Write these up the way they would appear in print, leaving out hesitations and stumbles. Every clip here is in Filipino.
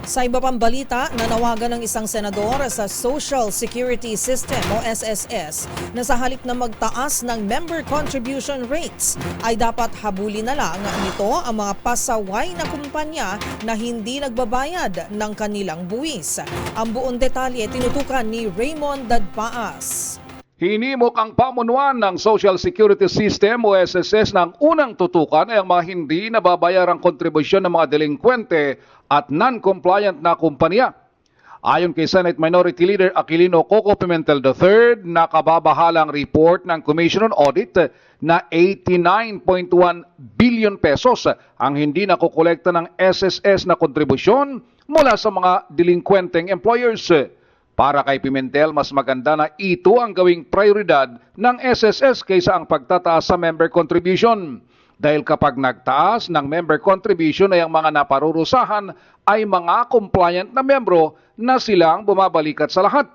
Sa iba pang balita, nanawagan ng isang senador sa Social Security System o SSS na sa halip na magtaas ng member contribution rates ay dapat habulin na lang nito ang mga pasaway na kumpanya na hindi nagbabayad ng kanilang buwis. Ang buong detalye tinutukan ni Raymond Dadpaas. Hinimok ang pamunuan ng Social Security System o SSS ng unang tutukan ay ang mga hindi nababayarang kontribusyon ng mga delinkwente at non-compliant na kumpanya. Ayon kay Senate Minority Leader Aquilino Coco Pimentel III, nakababahalang report ng Commission on Audit na 89.1 billion pesos ang hindi nakukolekta ng SSS na kontribusyon mula sa mga delinkwenteng employers. Para kay Pimentel, mas maganda na ito ang gawing prioridad ng SSS kaysa ang pagtataas sa member contribution. Dahil kapag nagtaas ng member contribution ay ang mga naparurusahan ay mga compliant na membro na silang bumabalikat sa lahat.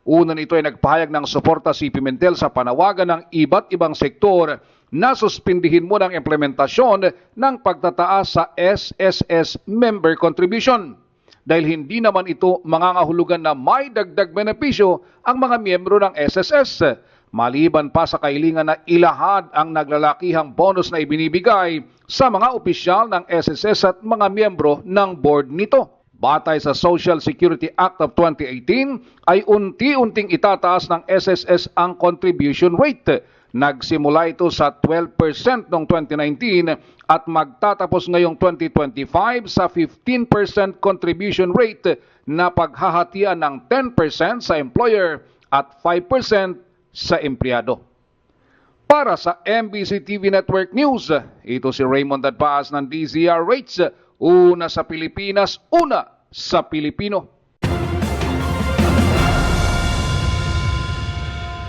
Una nito ay nagpahayag ng suporta si Pimentel sa panawagan ng iba't ibang sektor na suspindihin mo ng implementasyon ng pagtataas sa SSS member contribution. Dahil hindi naman ito mangangahulugan na may dagdag benepisyo ang mga miyembro ng SSS. Maliban pa sa kahilingan na ilahad ang naglalakihang bonus na ibinibigay sa mga opisyal ng SSS at mga miyembro ng board nito. Batay sa Social Security Act of 2018 ay unti-unting itataas ng SSS ang contribution rate. Nagsimula ito sa 12% noong 2019 at magtatapos ngayong 2025 sa 15% contribution rate na paghahatian ng 10% sa employer at 5% sa empleyado. Para sa MBC TV Network News, ito si Raymond Dadpaas ng DZRH, una sa Pilipinas, una sa Pilipino.